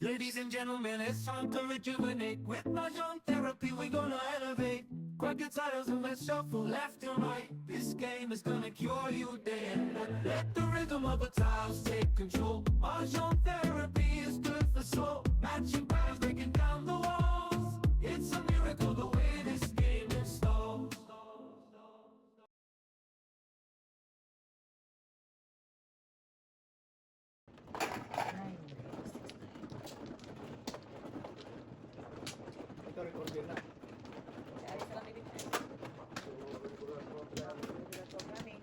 Ladies and gentlemen, it's time to rejuvenate. With Mahjong therapy, we're gonna elevate. Grab your titles and let's shuffle left and right. This game is gonna cure you day and night. Let the rhythm of the tiles take control. Mahjong therapy is good for soul. Matching patterns, breaking down the walls. It's a miracle the way this game installs. Ito recorder na. Ayos na lang ibig tayo. Regular programming.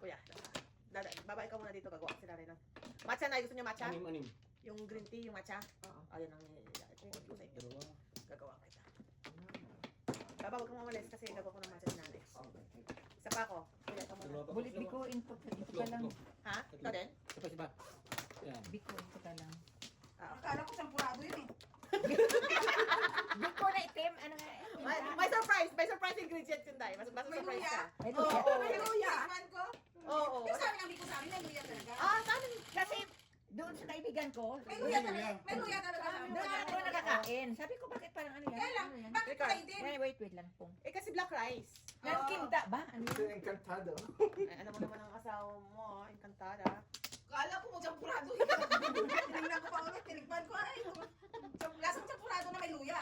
Kuya, babay ka muna dito, gagawa sila rin. Matcha na, gusto niyo matcha? Anim. Yung green tea, yung matcha? Oo. Ayun ang ipipot ko sa inyo. Dalawa. Gagawa kita. Baba, huwag kang mamalis kasi gagawa ko ng matcha ni nanay. Isa pa ako. Kuya, ito muna. Dalawa pa. Bulit biko input ka lang. Ha? Ikaw din? Ito pa si ba? Yan. Biko input ka lang. Ah, okay. Akala ko sampurado yun eh. Biko na itim. Ano nga? May surprise! May surprise ingredients yun, Day. Mas surprise luya? ka. May Oo, luya. oo, May luya. Tikman ko. Oo. Yung sabi ng biko sa amin, may luya talaga. Ah, saan? Kasi doon sa kaibigan ko, May luya talaga. May luya talaga sa amin. doon ako nakakain. Sabi ko, bakit parang ano yan? Kaya lang, Ano yan? bakit Teka. kulay din? Wait lang po. Eh, kasi black rice. Nagkinda ba? Ano Ito yan? yung encantado. Eh, ano mo naman ang asawa mo, encantada. Akala ko mo sampurado yun. Tinignan ko pa ulit, tinikman ko. Ay, lasang sampurado na may luya.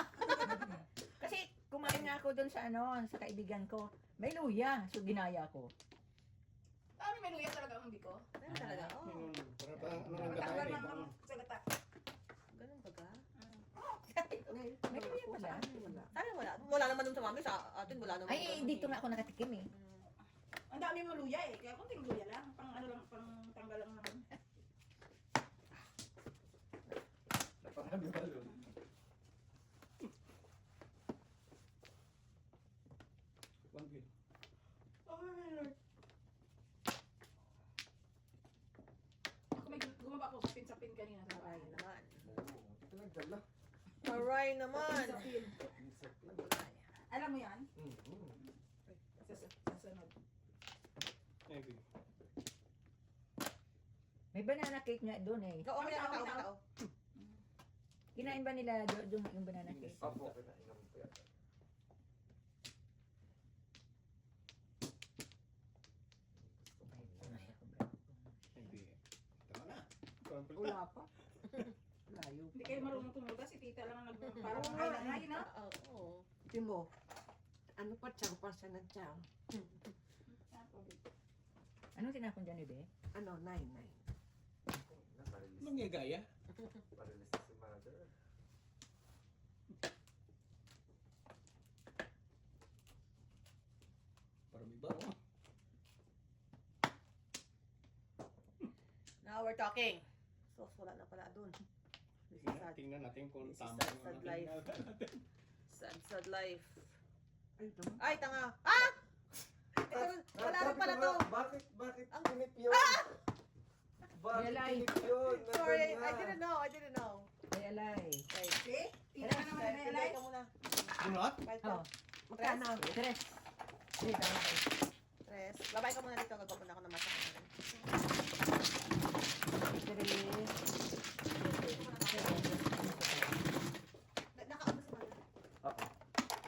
Kasi kumain nga ako doon sa ano, sa kaibigan ko. May luya. So ginaya ko. Sabi may luya talaga ang biko. Ganun talaga. Oh, Para pa ano nang Tanggal gatahin ng eh. salata. ganun baga. May luya pala. Sana wala. Wala naman dun sa mami. Sa atin, wala naman. Ay, dito nga ako nakatikim eh. Ang dami mo luya eh. Kaya konting luya lang. Pang ano lang, pang tanggal lang naman. Napakagalo. Pangil. Ako may gumawa ako sapin-sapin kanina sa bahay. Aray naman. Ito nagdala. Aray naman. Sapin. Alam mo yan? Sasunod. Thank you. May banana cake nga doon eh. Oo, may nakakao. Kinain ba nila doon yung banana cake? Opo, kinainom ko yata. Hindi. Tama na. Wala pa. Layo. Hindi kayo marunong tumuta. Si tita lang ang parang ay nanay na. Oo. Timo, ano pa tiyang ng tiyang? Anong tinapon dyan, Ibe? Ano, 9. Mangyagaya. Marilis si mother. Parang iba oh. Now we're talking. So, wala na pala dun. This is sad. Tingnan natin kung This is tama sad, yung sad ating life. natin. Sad life. Ay, ito. Ay, tanga. Ah! Wala rin pala to. Bakit Ang- tinip yun? Bakit Yalay. tinip yun? Sorry, Nandun na. I didn't know. Ay, alay. Okay. See? Tita na naman na Pili ka muna. Bunot? Fight Oh, ka. Magkano? tres. Wait, Tres. Babay ka muna dito. Gagawa muna ako ng masak. Nakaabot sa mga.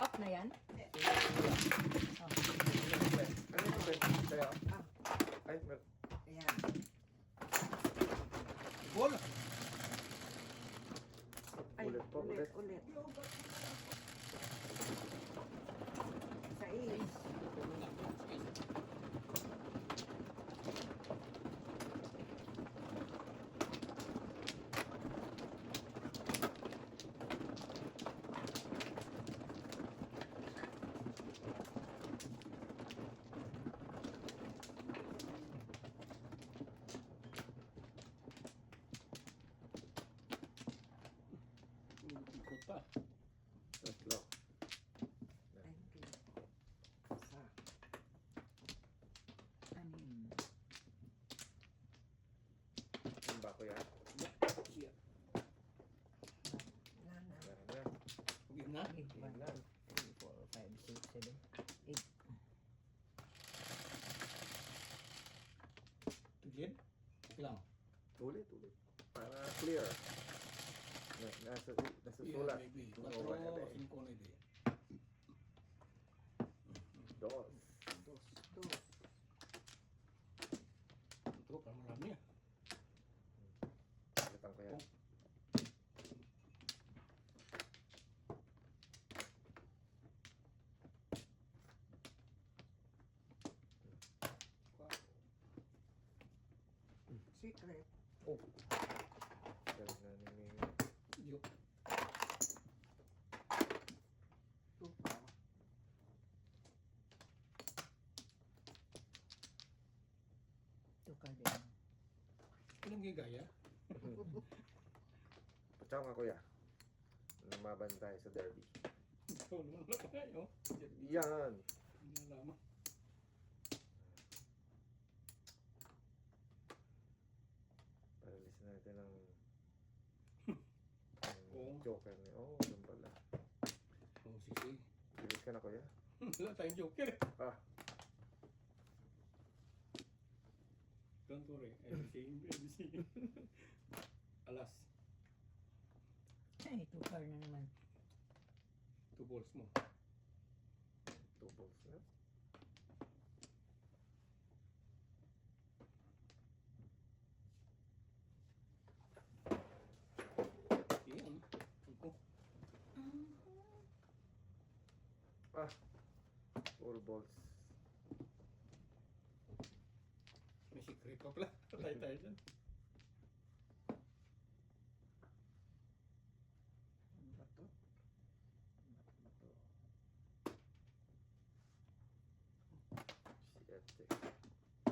Off na yan? Ano yung bed? Kaya? Ay, meron. Ayan. Bola. Ay, Ulit po, ulit. ulit. 6. Ikot pa. Tatlo. Thank you. Isa. Anim. kuya. Siya. Wala na. Meron na. Game na. Okay, Game 1, na. 2, 3, 4, 5, 6, 7, 8. Tugid. Okay lang. Ulit. Para clear. Nasa sulat. Maybe. Kung 4, over na ba eh. 5 na di. Dos. Dos. Dos. Ito, parang marami ah. Palitan ko yan. Secret. Galing na ni Yo. Two pa. Tukar din. Ilang gigaya? Patsaka ka kuya. Lumaban tayo sa derby. Ito naman wala pa yun. Yan. Hindi na lamang. Paralisin natin ang Oo. joker niya. Oh, yun pala. Oh, sige. Bilis ka na kuya. Wala tayong joker. Ah. Don't worry. Everything. Alas. Ay, tukar na naman. 2 balls mo. 2 balls na. Yan. Ako. 4 balls. May secret pa pala. Patay tayo dyan. Bato. Bato. Siete.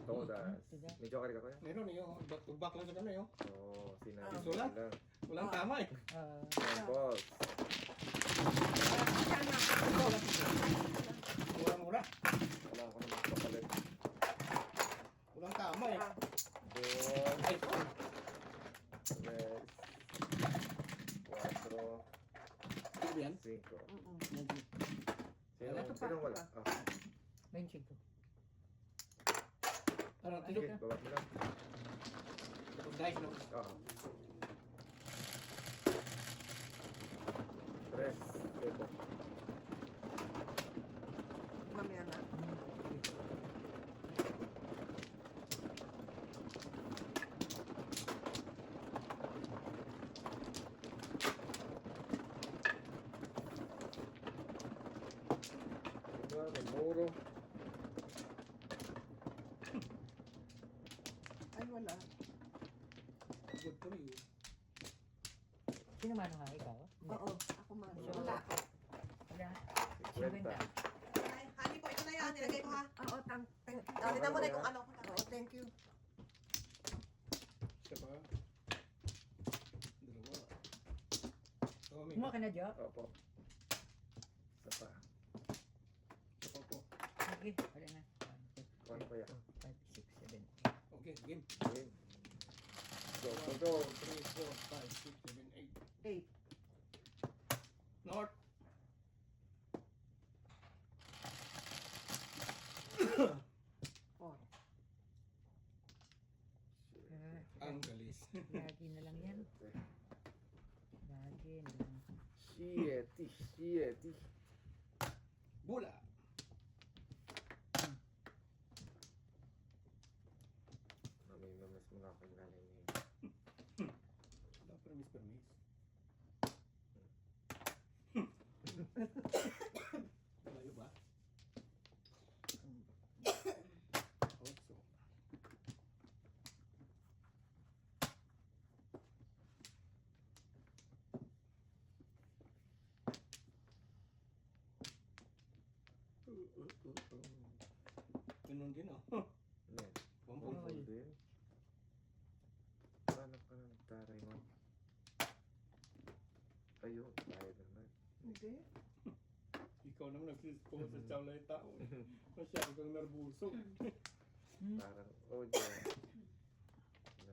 Todas. May joker ka kuya? Meron yung back to back lang sa kanila yun. Oo, sinabi Ah, ko sulat? lang. Walang tama eh. 1 balls. Mura-mura. Wala ko naman kapalit. Walang tama eh. 2, Ay, 3, 4, hindi yan. 5. Mm-mm. Sino wala? Ah, 25. Parang sige, tilok. baba mo lang. Tapos guys, no? Oo. 3, 7. Mamaya na. Diba, may muro. Ay, wala. Good for you. Sino man nga ikaw? Hindi. Oo. Ako man. So, Wala. Wala. 50. Ay, honey po, ito na yan. Nilagay ko ha. Oo, thank you. Tignan mo na kung ano. Oo, thank you. Isa pa. Dalawa. Oh, may Kumuha ka na, Jo? Opo. Isa pa. isa pa po. Sige, wala na. 1, 2, Kuha kuya. 5, 6, 7, Okay, game. Game. Go, go, go. 3, 4, 5, 6, 7, 8. 8. North. Four. Ang galis. Lagi na lang yan. Lagi na lang. Siete. Bula. Mamimiss mo na akong nanay niya. Wala permis. Malayo ba? Also. Ganun din ah. Net. Wampung. Full din. Paano ka na nagtaray mo? Ayun, tayo naman. Hindi. Ikaw naman nagsispo sa tsawlay tao. Masyado kang nerbuso. Parang, oh, dyan.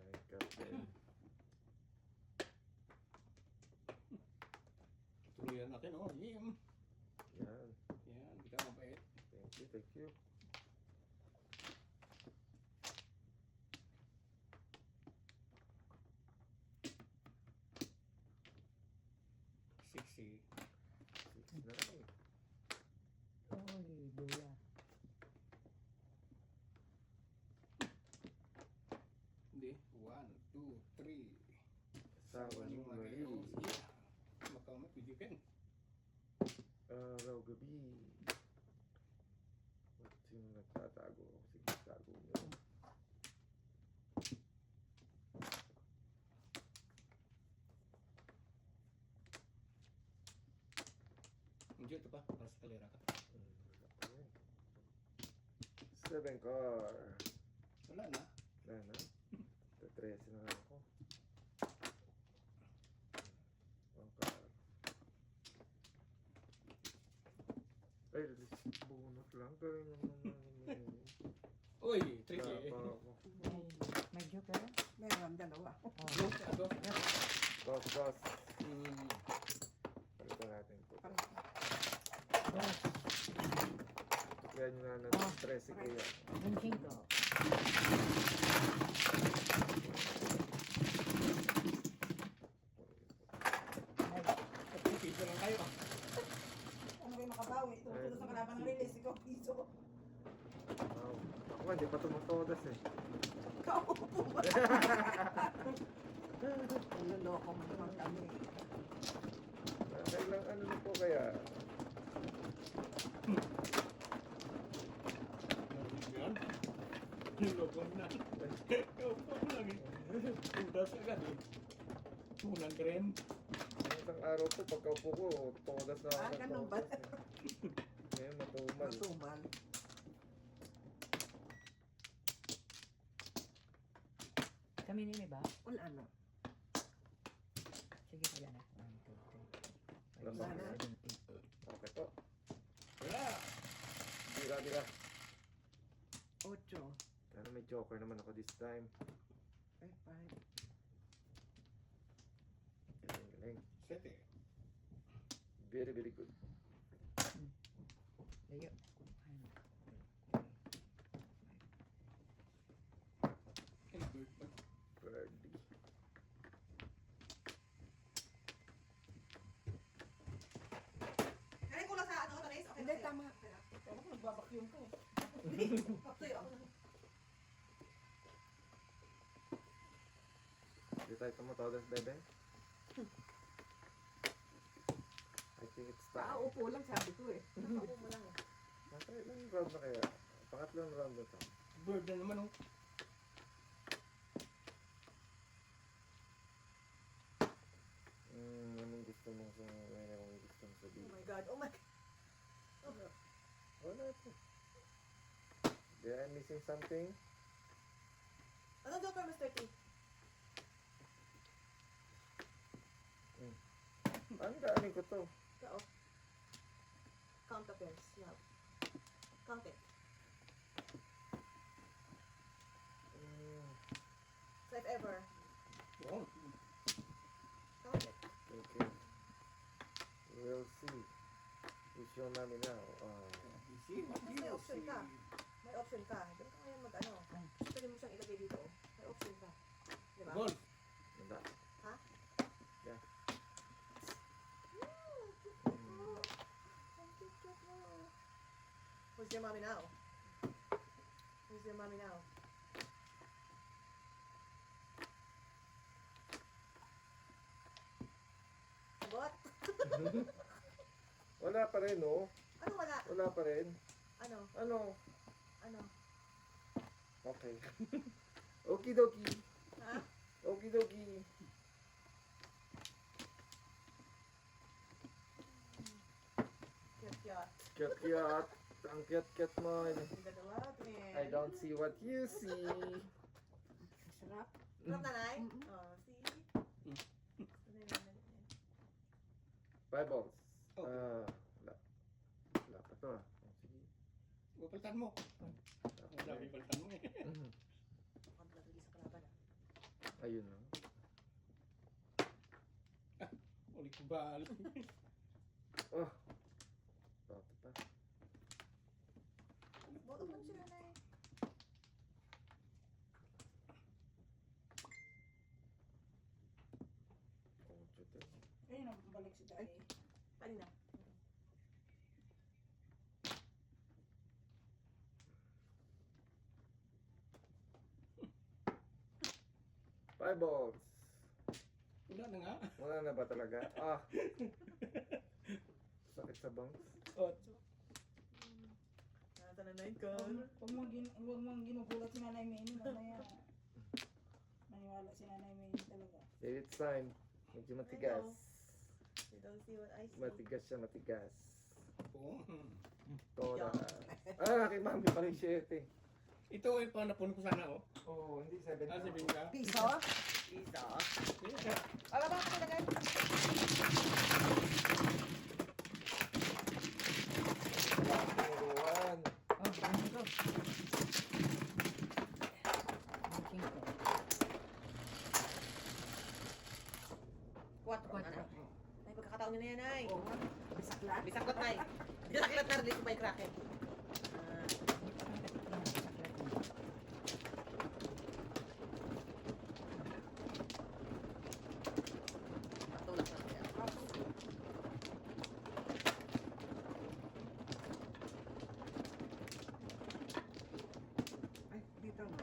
Nagkapin. Thank you. Sexy. 6-9. Uy, luya. Hindi. 1, 2, 3. Asawa ni Marie. Makaw na video kan. Araw gabi. Ba't sino nagtatago? Sige, tago mo. Hindi ito pa. Para sa kalera ka. 7 car. Wala na. Wala na. 13 na lang ako. 1 car. Ay, release bonus lang. Gawin naman namin. Uy, Wala tricky. pa ako. Medyo pero. Meron, dalawa. Oh. Ako. Boss. Hmm. Palitan natin po. Dos. Kaya nyo na Oh. 13 kaya. 25. Piso lang kayo. Ano kayo makabawi? Tumutulo sa kalaban ng release. Ikaw, piso. Wow. Ako hindi pa tumatodas eh. Kaupo ba? Naloloko mo naman kami. Kailang ano na po kaya? Yan. Niloko na. Kaupo ko lang eh. Udas agad eh. Tunang kren. Isang araw po, pagkaupo ko, todas na ako. Ah, ng ganun ba? todas eh. Ngayon, matumal. Matumal. Kami ni ba? Wala na. Sige, wala na. 1, 2, 3. Wala na. Okay po. Wala. Bira. 8. Pero may joker naman ako this time. Ay, 5. Galing. Sete. Very, very good. Layo. Birdie. Kaya ko lang sa ano, Tanis? Okay Hindi, na sa'yo. tama. Ako nagbabakyum ko. Kaptoy ako na. Hindi tayo tumatodas, bebe. I think it's time. Paupo lang sabi ko eh. Nakaupo mo lang. Nasa ilang round na kaya? Pangatlong round na to. Bird na naman oh. Anong gusto mo sa anong gusto mo Oh sabihin? my God. Oh my Wala po. Did I missing something? Anong joker, Mr. T? Ano daanin ko to? Kao. Count the pairs. Yeah. Count it. So if ever. Wow. Count it. Okay. We'll see. Which one namin now? Easy. May option ka. May option ka. Doon ka ngayon mag-ano. Pwede mo siyang ilagay dito. May option ka. Di ba? Golf. Nanda. Ha? Yeah. Where's your mommy now? Where's your mommy now? What? Wala pa rin, oh. Ano wala? Wala pa rin. Ano? Ano? Ano? Okay. Okie dokie. Ha? Okie dokie. Cute. Cute. Ang cute mo. Ganda natin. I don't see what you see. Sarap. Sarap nanay? Mm-mm. Oh, see? Five balls. Okay. Wala. Wala pa to ah. Oh, sige. Palitan mo. Sabi palitan mo eh. Ang lagi sa kalaban ah. Ayun lang. Ulit ko balik. Oh. Bakit pa? Upan sila na eh. Ayun ang balik si Daddy. Kanina. Five balls. Wala na nga. Wala na ba talaga? Ah. Sakit sa bangs. Otso. Natananay ko. Huwag mong ginugulat si Nanay May mamaya. Maniwala si Nanay May talaga. David sign. Medyo matigas. You don't see what I see. Matigas siya, matigas. Oo. Toda. Ah, kay mami pala yung 7. Ito ay panapon ko sana oh. Oo, hindi 7. Ah, sabihin ka. Piso? Isa. Sige. Bababa ko na guys. Turuan. Oh, ano ko? Matching ko. Quatro. Quatro. Ay, pagkakataon nyo na yan, ay. Oo nga. Bisaklat. Bisaklat, ay. Bisaklat na rin ko by cracket. Patulak na siya. Ay, dito na.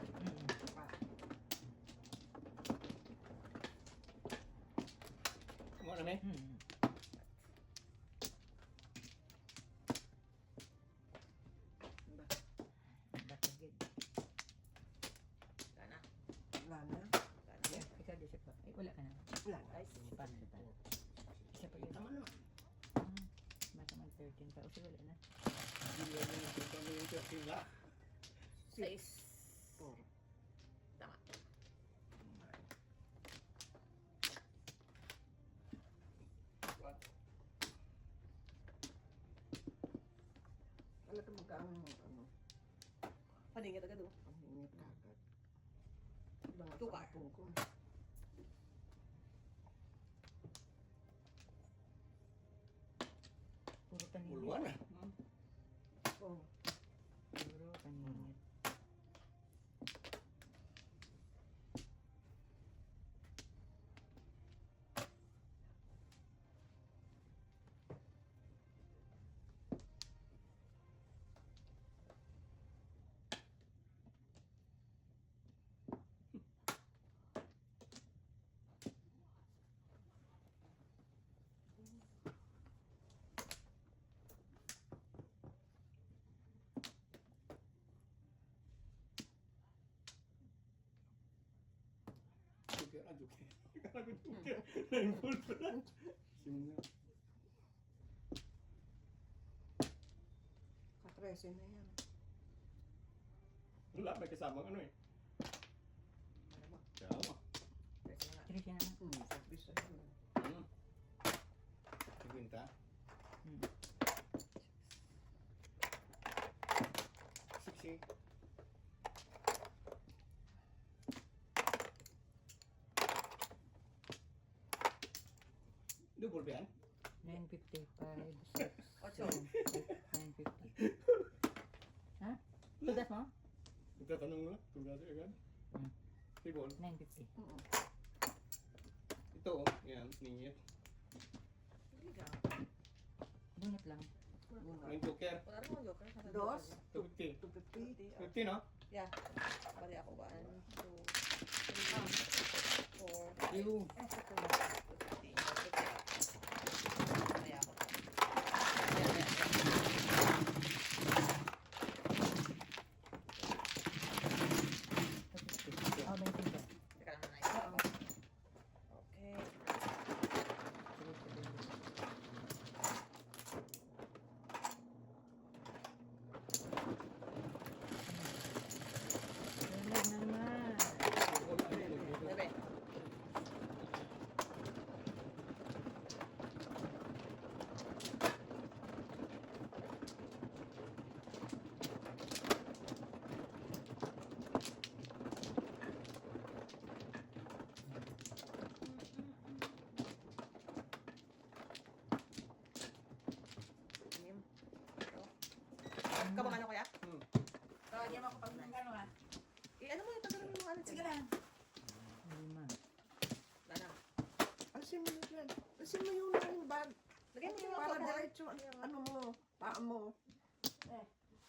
Mo na may. Batagid. Gana. Wala na. Gana. Ikaw di siya pa. Ay, wala ka na. Wala na. Ay, Paano siya pa? Isa pa yun. Tama na. Mata man 13 pa. O siya wala na. Hindi mo yung 13 la. Sais. Four. Tama. Wala ka magkano mo, ano, Paningit agad, oh. ang hingit kagad. Iba nga Tukar. pagkatong ko. Puro paninit. Puluan na. Oh, Puro paninit. Joker, ah, joker. Akala ko joker. Nine-ball pala. Simula. ka-13 na yan. Wala, may kasamang ano eh. Ano ba? Tama. Pwede na nga. Kaya siya na. Service na yan. Hmm. Ibinta. Hmm. 60. Double ba yan? 955, 6, Ocho. 950. Ha? Tugas mo? Magtatanong mo lang. Tugas agad. Hmm. Table. 950. Oo. Ito oh. Yan. Ningit. Hindi ka. Bunot lang. Muna. May joker. Wala rin akong joker. Nasa Dos. joker. 250. 250. 50 no? Yeah. Bali ako. 1, 2, 3, 4, 5, Ew. Eh, sa ko. 50. Kaya ako. Oh, 25. Teka lang na naisip ako. Okay. Dalag naman. Bebe. Alisin mo na dyan. Alisin mo yung running bag. Lagyan mo yung Para mga diretso, ano mo, paa mo.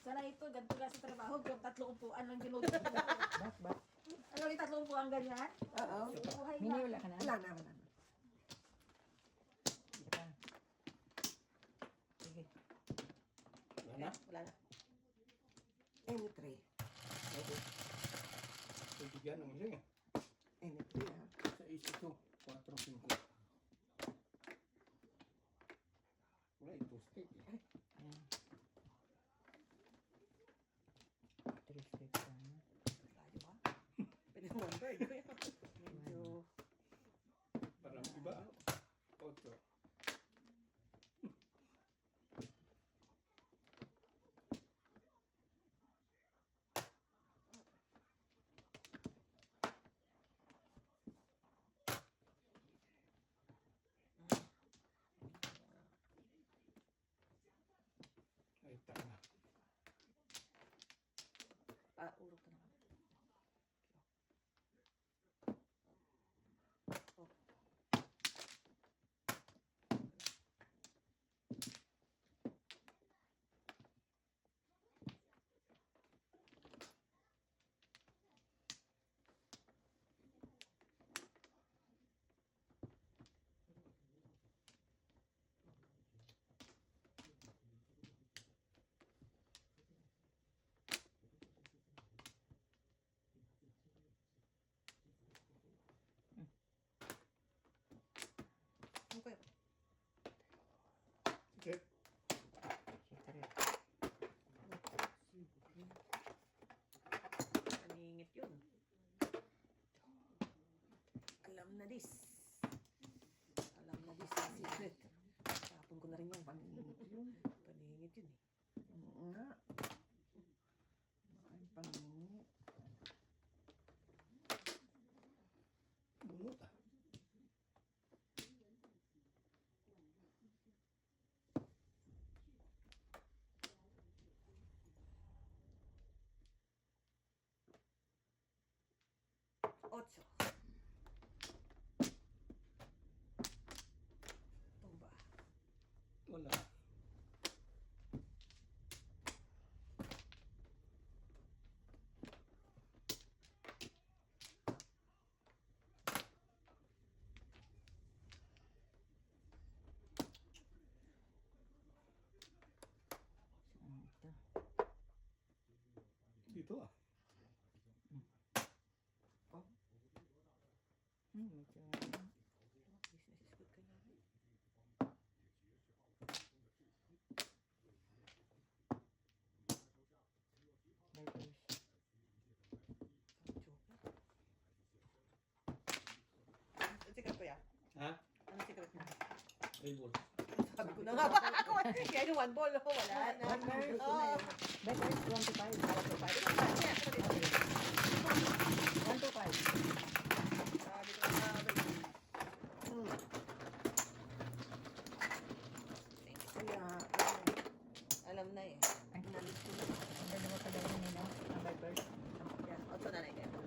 Sana ito, ganito ka sa trabaho, yung 3 upuan lang ginulit ko. Bak. Ano yung 3 upuan ganyan? Oo. Buhay Mini, na. wala ka na. Wala na, wala na. Sige. Wala na? Wala na. Any three. Okay. So, bigyan ng isa eh. Any three, ha. Sa ito, 4, 5. Wala, ito steak eh. Ayan. 3 steps sana. Layo ha. Pwede mo one bird. Medyo... Parang iba. 8. Ay, tama. Urok na naman. Okay. Okay. Paningit yun. Alam na this. Alam na this ang secret. Tapon ko na rin yung Paningit yun. paningit yun eh. Oo nga. Ay, paningit. Bunot ah. Ocho. Tumba. Wala. Saan ito? Dito ah. Medyo Business is good kaya. vipers. Ang secret ko ya. Ha? Ano secret mo? Ayun. Sabi ko na nga ba ako. Kaya yung one ball. Oh, wala na. Vipers, Oh. vipers 1 to 5. 1 to 5. Sabi ko na nga ba. Kaya, Alam na eh. Ay, ang dalawa pa daw nila, ang vipers. Yan. Ocho na na ito.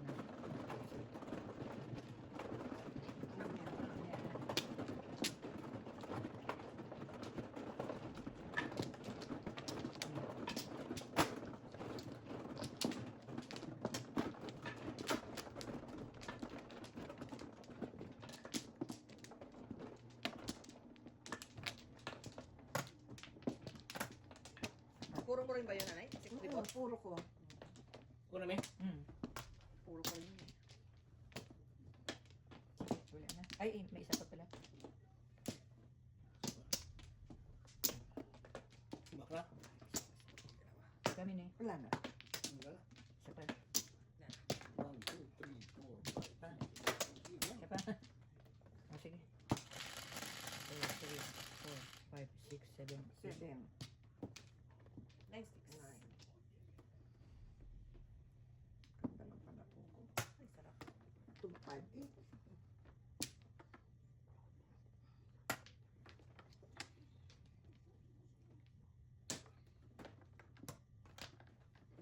Puro mo rin ba yun, nanay? Di ba? puro ko. Kuna mi? Puro ko rin yun. Wala na. Ay, may isa pa pala. Bakla? Kami na eh. Wala na. Wala. Isa pa. 1, 2, 3, 4, 5. Isa pa. Oh, sige. 2, 3, 4, 5, 6, 7, 8. 7. 9 sticks. 9. Ganda ng panapo ko. Ay, sarap. 2, 5, 8.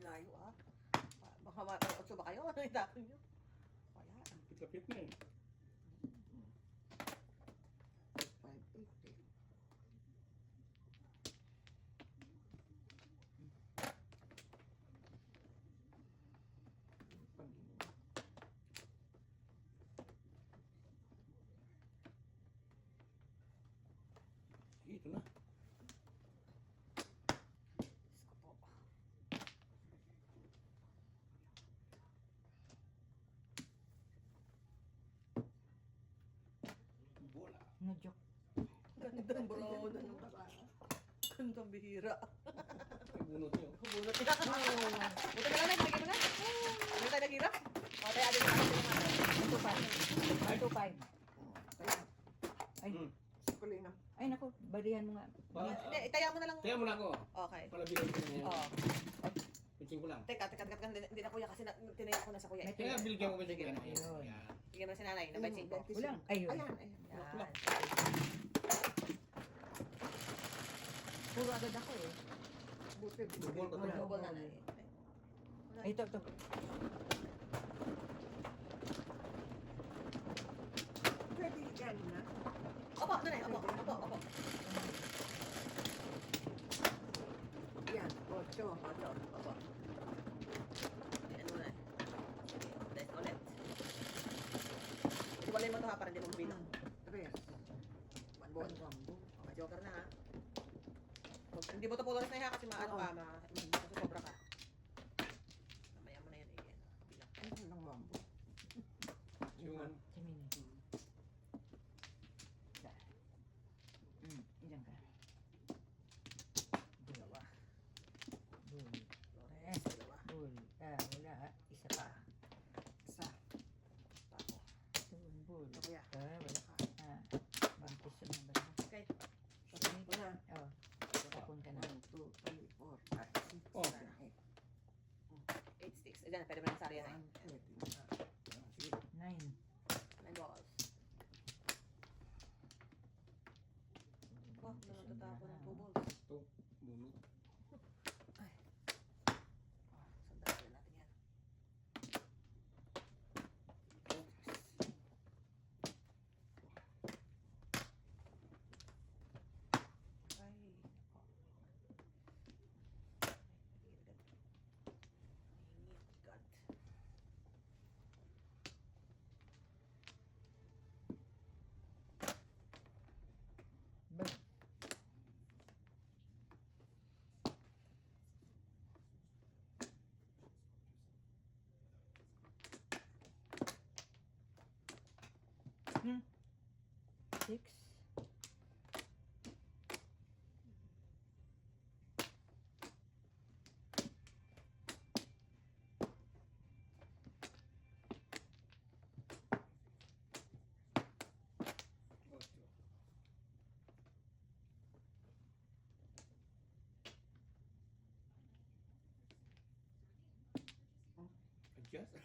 Layo ah. Baka otso ba kayo? Ano itapon nyo? Kaya. Kapit-kapit na eh. Ito na. Bola. No joke. Gandang brown. Gandang bihira. Ay, bunot niyo. Bunot niya. Buti na lang, nagbigay mo na. Ano tayo naghirap? O, tayo atin natin yung mga. 125. 125. Ay, Hmm. Kulina. ay naku, barihan mo nga. Hindi, itaya mo na lang. Kaya mo na ako. Okay. Palabihan ko na yan. Oo. Pinsing ko lang. Teka, hindi na kuya kasi tinaya ko na sa kuya. May Kaya biligyan ko ba siya? Ayun. Ayan. Bigyan mo na si nanay ng 25. Kulang. Ayun. Ayan, ayan. Yan. Puro agad ako eh. Buti. Bubol ko to. Wala. Double na na. Ay, ito. Pwede yan na. Opo, nanay, opo, opo, opo. Yan. 8. Opo. Ayan muna. Ulit, ulit. Iwalay mo to ha, para hindi mo mabilang. 3. Bon. Okay, joker na ha. Hindi mo to pularas na ha, kasi maano ka, masusobra ka. Mamaya mo na yan, eh. Bilang. Ano lang mambo? Yung Ilan ka? Dalawa. Bul. Flores, dalawa. Bul. Wala. Isa pa. Isa. Pako. Bul. Ito kuya. Wala. Bangkis sa mga ba? Okay. Sasabihin ko na. Oh, tapon ka na. 1, 2, 3, 4, 5, 6, Oh. 7, 8. 8 sticks. Ayan, pwede mo nang sari yan eh. Pwede na. Sige. 9. 9 balls. Oh, naman tatapon ng 2 balls. bunot. Sandali natin yan. Ay. God. Bag. Hmm. 6. Adjust.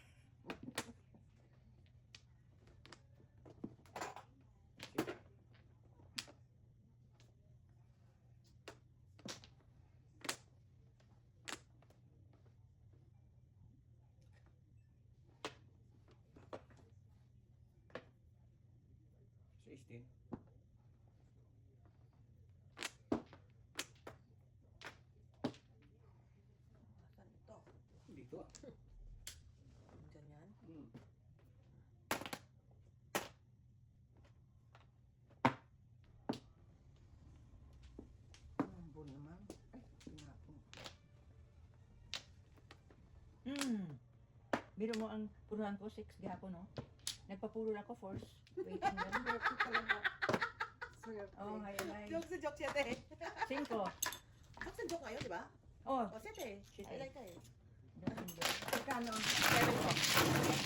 Sixteen. Saan ito? Dito ah. Diyan yan. Hmm. Mambo naman. Ay, pinapong. Biro mo ang puruhan ko 6 gahapon, no? Nagpapuro ako force. Waiting lang. Swerte talaga. Swerte. Oh, ngayon ay. Joke sa joke 7. 5. Joke sa joke ngayon, di ba? Oh, O, 7. I like ka eh. Pagkano? 7 po.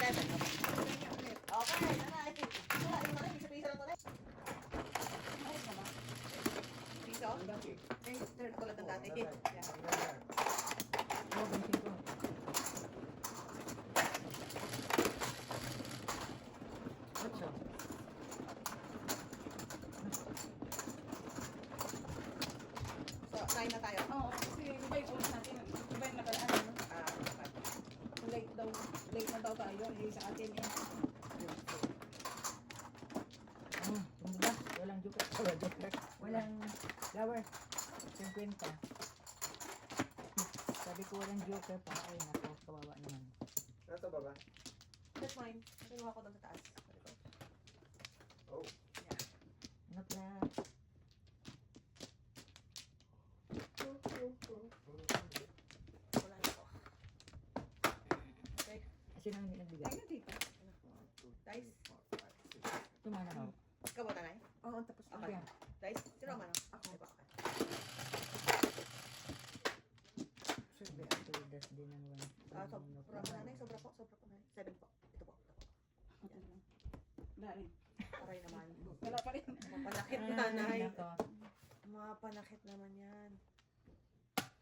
7. Okay, nanay. Wala, yung nanay, piso-piso lang nanay. Piso? Katulad ng dati. Yan. Oh, 25. 8. So, 9 na tayo. Oo, kasi di ba yung oras natin, di ba yung nakaraan, ano? Late na daw tayo, eh, sa atin eh. Tumula. Walang joker. Walang joker. Walang flower. 50. Sabi ko walang joker pa. Ay, nako. Kawawa naman. Nasa baba? That's mine. Kinuha ko doon sa taas. Oh. Ano pala? Sino ang nagbigay? Ayun dito. Dice. Tumana ako. Ikaw ba nanay? Oo, tapos Okay. Kaya, Dice? Sino ang manang? Ako. Ay, baka. Sabi. tudas din ng one. Sobra po nanay. Sobra po. 7 po. Ito po. Dari. Aray naman. Wala pa rin. Mapanakit Ay, nanay. nako. Mapanakit naman yan.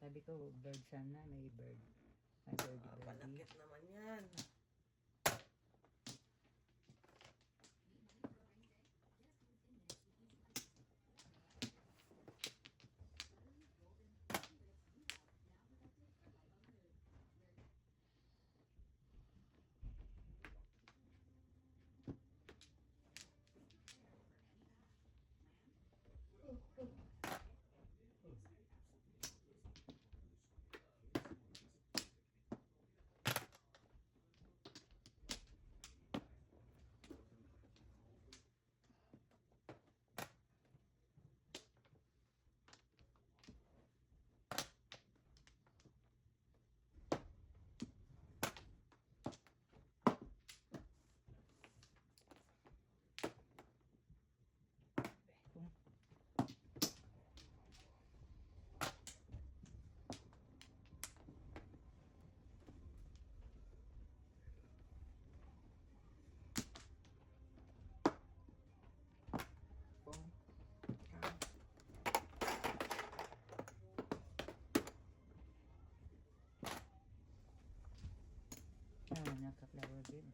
Sabi ko, bird sana, may bird. May birdie. Mapanakit naman yan. Naka-flower din.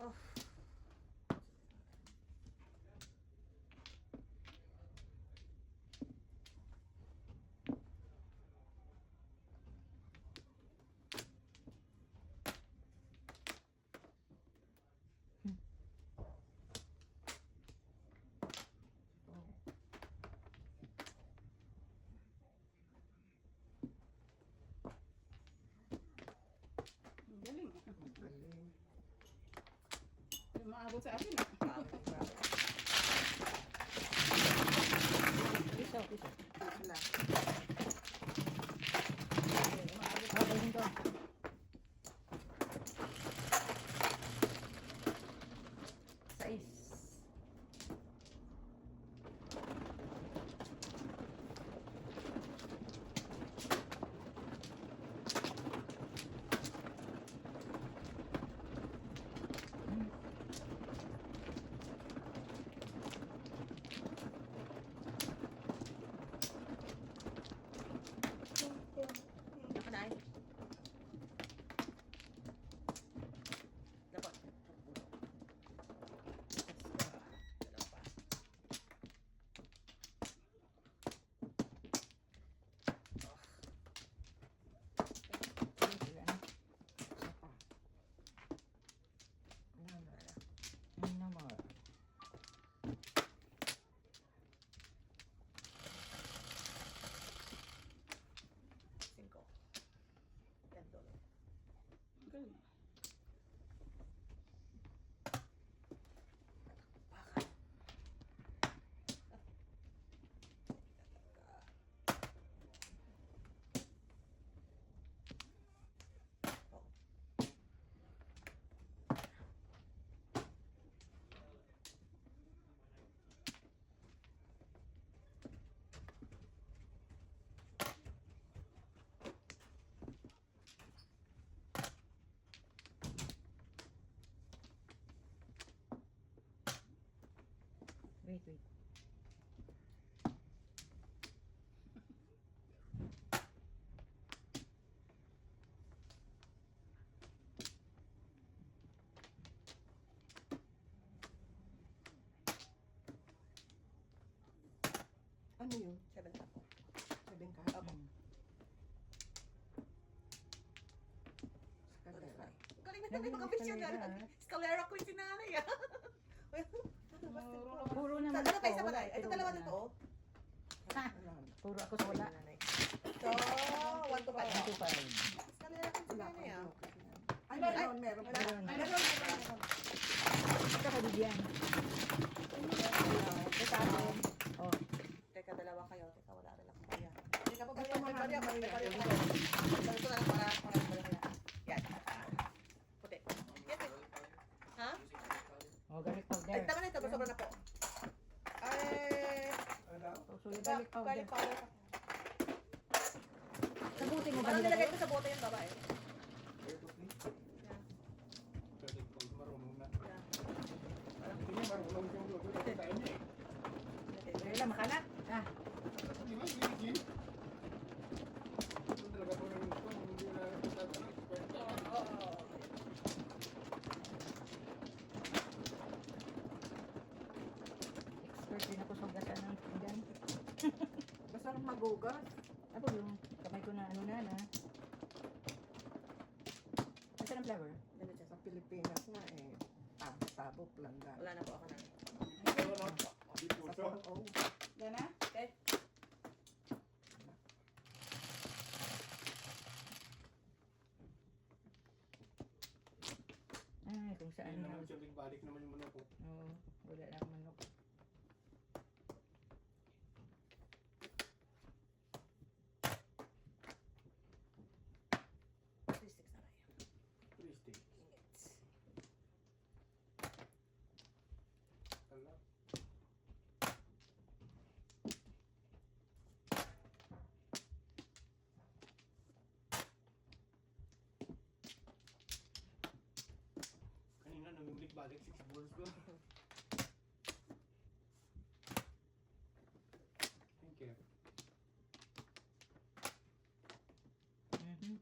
Oh. Ang galing. Yung maabot sa akin. Piso, piso. Wala. Okay, hinto. Sais. Nakanay. Dapat. Dalawa pa. Wala na. Ano naman? $5. $10. Ang galing. Bakal. Wait, wait. Ano yun? 7 tapo. 7 ka? Opo. Sa kadera. Galing na tayo mag-missionary. Scalera ko yung sinanay ah. Puro Sa naman ano kayo sa wala, balay? Ito pero dalawa wala. na to. oh. Ha? Puro ako sa wala. So, 1 to 5. 1 to 5. Scalera ko yung Wala sinanay ah. Ay, meron. Wala. Meron. Meron. Ito kabigyan. Ito akin. Oh. Teka, dalawa kayo. Teka, wala rin ako kaya. Teka, Ito, babalik mga kayo. ano, Babalik kayo. Ito na lang para babalik kayo. Yan. Puti. Yan. Ha? Oh, garlic powder. Ay, tama na ito. Sobra na po. Ay, Oh, so yung garlic powder. garlic powder. Sabutin mo ba Parang nilagay? nilagay ko sa bote yung babae. Wala lang, makalat. Ah, expert din ako sa hugasan ng pinggan. Basta magugas. Ako yung kamay ko na ano na. Asa ng flour? Ganun siya. Sa Pilipinas nga eh. Tabo lang lang. Wala na po ako na. Sa oh, Yan na? Okay. Ay, kung saan na. Balik naman yung manok ko. Oo, wala na akong manok. Three sticks na kayo. 3 sticks. Init. Tala. Kanina namimlik-balik 6 balls ko. Thank you. Mhm.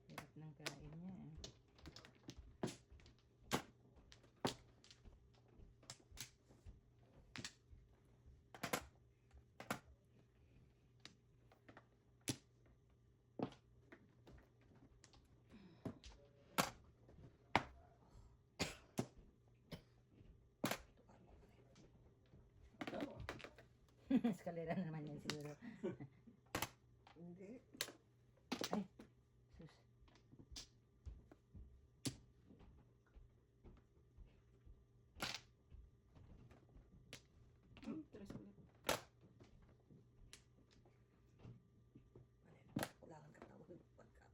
Hirap ng kain niya eh. Eskalera na naman yan siguro. hindi. Sus. Tres ulit. Kulangan ka tawag. Pagka.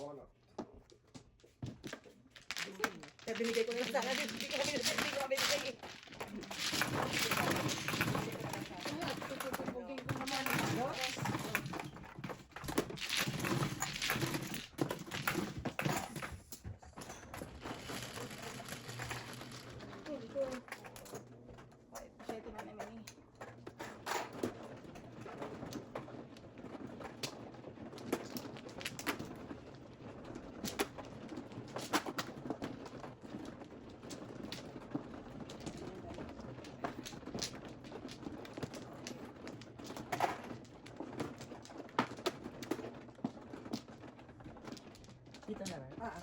Wala. Kaya binigay ko na sa akin. Hindi ko binigay. Tututubugin ko naman. Masyete na naman eh. Dito na ba? Ah,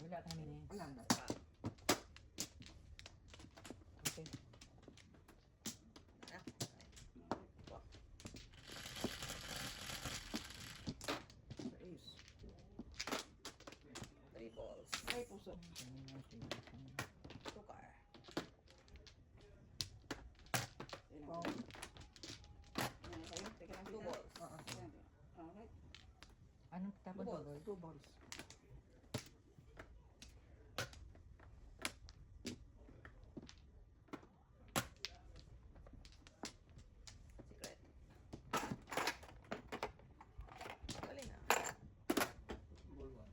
Wala kami na yan. wala na. Okay. Is. 3 balls. Ay, puso. Sukar. Oh, Teka lang. 2 balls. Alright. Anong tapon Balls. to? 2 balls. Secret. Dali na. Ball 1.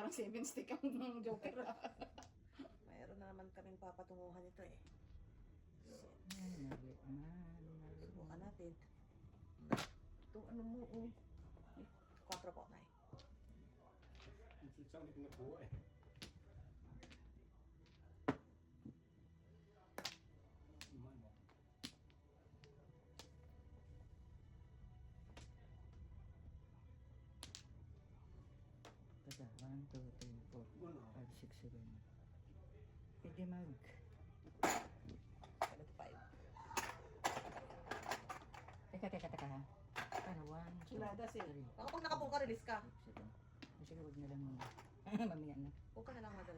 parang 7 stick ang joker. Mayroon na naman kaming papatunguhan ito eh. Subukan natin. Itong ano mo, oh. 4 po, Nay. Isang na po eh. Tada, 1, 2, 3, 4, 5, 6, 7. Pwede mag... 75. Teka ha. Paano? 1, 2, Sulada, sil. 3, Baka pag nakapong ka, release ka. 7. Sige, huwag na lang muna. Mamaya na. Huwag ka na lang madal.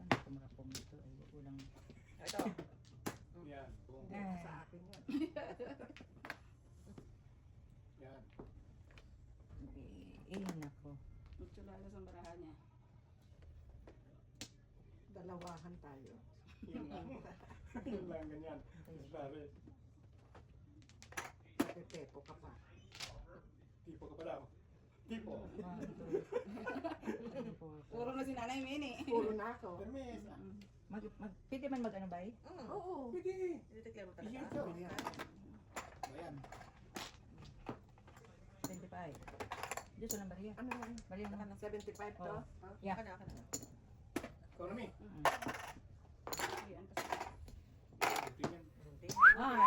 Ano kung makapong ito? Ay, ulang... Ito. Yan. Boom. Hindi sa akin yan. Yan. Nako. Sulada sa barahan niya. Dalawahan tayo. Yan lang. Yan lang, ganyan. Pare. Pepepo ka pa. Tipo ka pa daw. Tipo. 1, 2, 3, 4, 5. Puro na si Nanay Mini. Puro na ako. Permis. Pwede man mag ano ba eh? Oo. Pwede. Titiklan mo Iyan talaga. to. Ayan. Ayan. 25. Diyos, walang bariya. Ano yan? Bariya na. 75 to? Oo. Ha? Yeah. Kana. Economy. Ayan, kasi Tingin. Ay,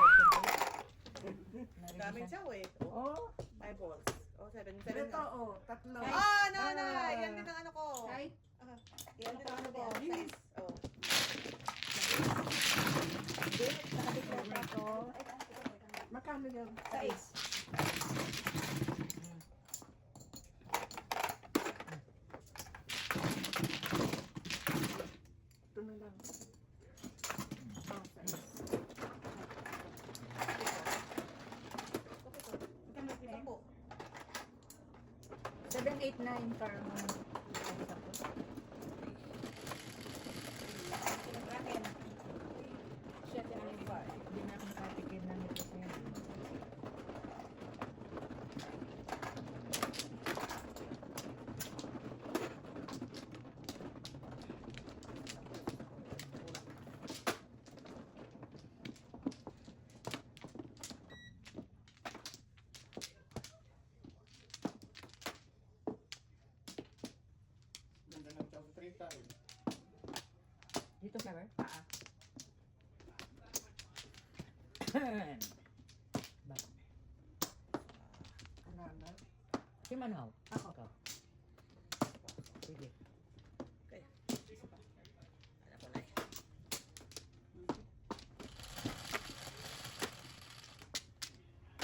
Daming siya eh. Oh, 5 balls. Oh, 7. Ito, oh, tatlo. Ah, nanay! Yan din ang ano ko. Ay, Yan din ang ano ko. Size. Oh. nakabit na ako. Magkano yan? Size. Ito na lang. Oh, size. Isang po. 7, 8, 9 for akin. Siya, tinanong ba? Hindi na ako nakatikim ng ito sa yan. Ganda ng chow sa 30 eh. Dito flower? Paa. Ba? Kanana. Si Manaw. Ako. Ikaw. Pwede. Ano ko na eh.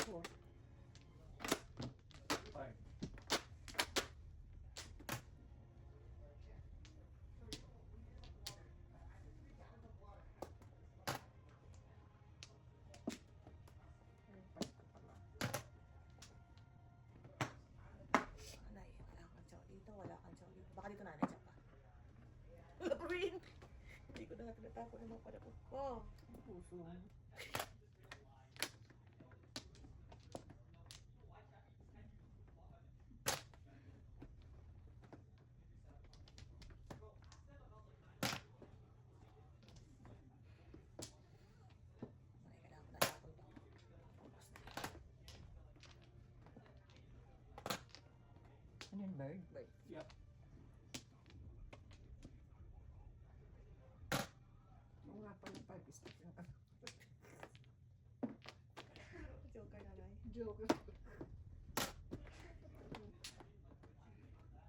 Four. 5. Nanay, wala kang chow dito. Wala kang chow dito. Baka dito nanay chow pa. Green! Hindi ko na nga tinatapon ng mga panapos ko. Puso. Ay, kailangan ko na tapon to. Ubus na. Ano yun, bird? Yep. Oo nga pala, 5 stick. Joker nanay. Joke.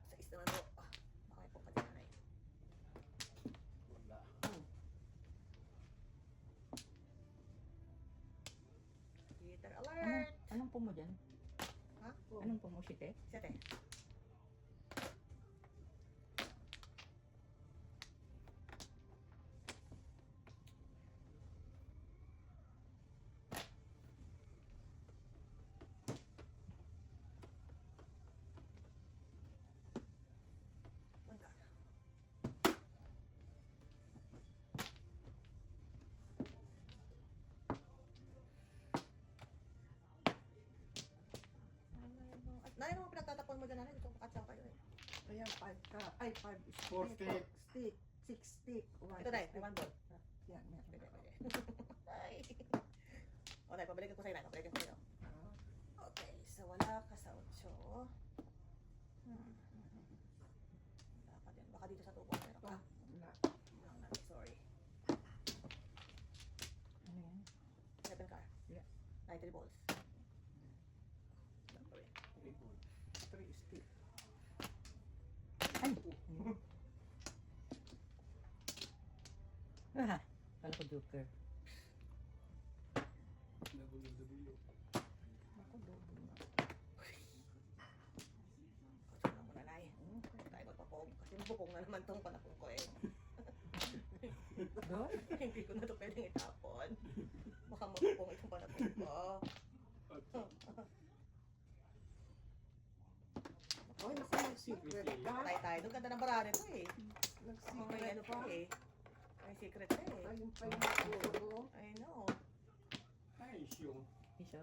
Sa is naman po. Ah, bakit po ka dyan nanay? Wala. Theater alert! Anong pumo dyan? Ha? Anong pumo, site? Siyete. Magkano? Nanay, naman pinagtatapon mo dyan, nanay. Gusto ko katsaw kayo eh. Kaya 5 ka. Ay, 5 stick. 4 stick. Stick. 6 stick. Ito, Nay. May 1 ball. Yan, yan. Pwede, pwede. Ay. O, Nay, pabalikin ko sa'yo, Nay. Pabalikin ko sa'yo. Okay, so wala ka sa 8. Wala ka din. Baka dito sa tubo. Meron ka. Wala. Sorry. Ano yan? 7 car. Yeah. 93 balls. 3 stick. Ah, kala ko joker. Ako, double na. Kutsa na muna, Nay. Tayo magpapog. Kasi mapupong na naman tong panapong ko eh. Doon? Hindi ko na to pwedeng itapon. Baka mapupong itong panapong ko. Ay, naku, nag-secret ka. Tayo. Doon ganda ng barari to eh. May Nag-secret ano ka. pa eh. May secret pa eh. Ayun pa yung puro. I know. Isa?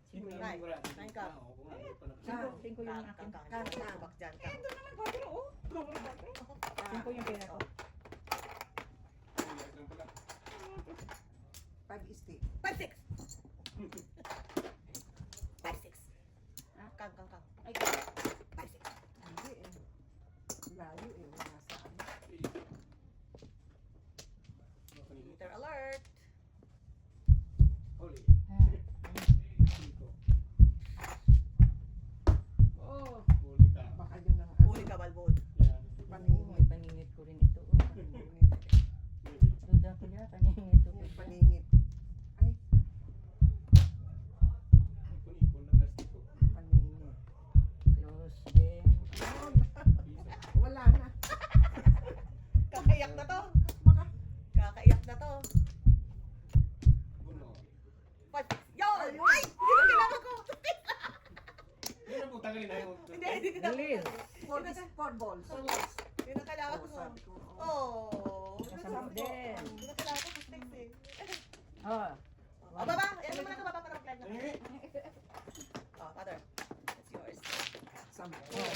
Sino Nay, yung mura? nine ka. Cinco yung akin. Kang subak dyan. Kang. Cinco yung pera ko. 5 stick. 5-6! 5-6. Kang. Ay, 5-6. Hindi eh. Layo eh. Wala sa ano. Meter alert. Holy. ah, Oh, Holy ka. baka yun ang Huli ka, Balbon. Yan. may paningit ko rin ito. Duda ko niya, paningit ko. Yung paningit. Ay, Ipon-ipon na plastic ko. paningit. Close din. Ayun. Isa. Wala na. Kakaiyak na to. Baka. Kakaiyak na to. Buno. 5-6. Yo! Ayun. Ay! Hindi ko kailangan ko. Yun ang putang galing na yung... Hindi ko Bilis. 4 balls. Hindi na kailangan ko. Sabi ko, Oh. Kasama din. Hindi na kailangan ko. 6 eh. Oh, Oh, baba! Yan naman ito, baba para mag-live na. Oh, father. It's yours. Sabi ko, oh,